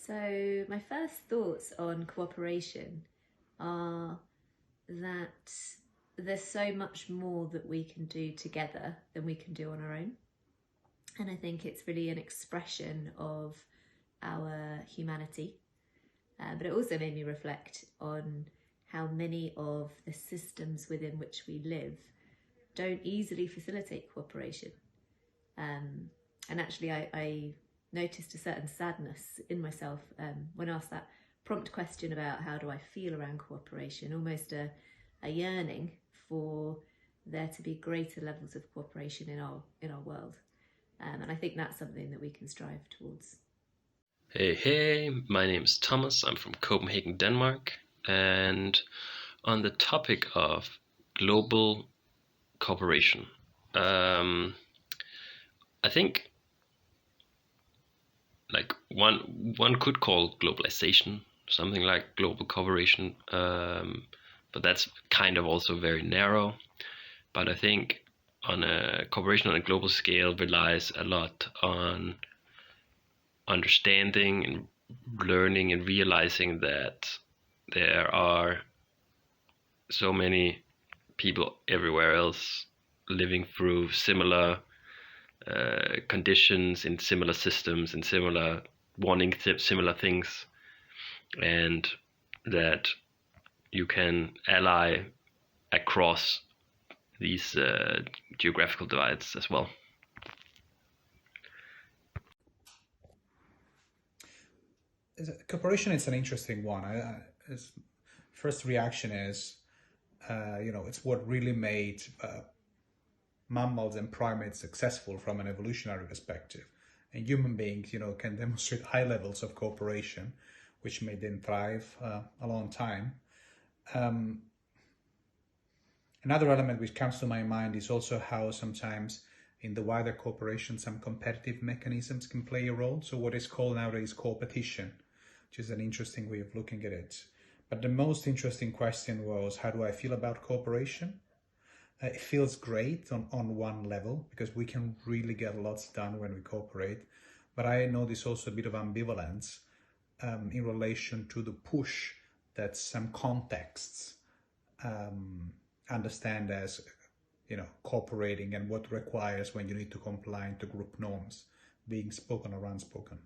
So my first thoughts on cooperation are that there's so much more that we can do together than we can do on our own. And I think it's really an expression of our humanity. But it also made me reflect on how many of the systems within which we live don't easily facilitate cooperation. And actually I noticed a certain sadness in myself when asked that prompt question about how do I feel around cooperation, almost a yearning for there to be greater levels of cooperation in our world. And I think that's something that we can strive towards. Hey, my name is Thomas. I'm from Copenhagen, Denmark. And on the topic of global cooperation, I think like one could call globalization something like global cooperation, but that's kind of also very narrow. But I think on a cooperation on a global scale relies a lot on understanding and learning and realizing that there are so many people everywhere else living through similar conditions in similar systems and similar wanting similar things, and that you can ally across these geographical divides as well. Cooperation is an interesting one. First reaction is, it's what really made mammals and primates successful from an evolutionary perspective. And human beings, can demonstrate high levels of cooperation, which made them thrive a long time. Another element which comes to my mind is also how sometimes in the wider cooperation, some competitive mechanisms can play a role. So what is called nowadays competition, which is an interesting way of looking at it. But the most interesting question was, how do I feel about cooperation? It feels great on one level because we can really get lots done when we cooperate. But I notice also a bit of ambivalence in relation to the push that some contexts understand as, cooperating, and what requires when you need to comply to group norms, being spoken or unspoken.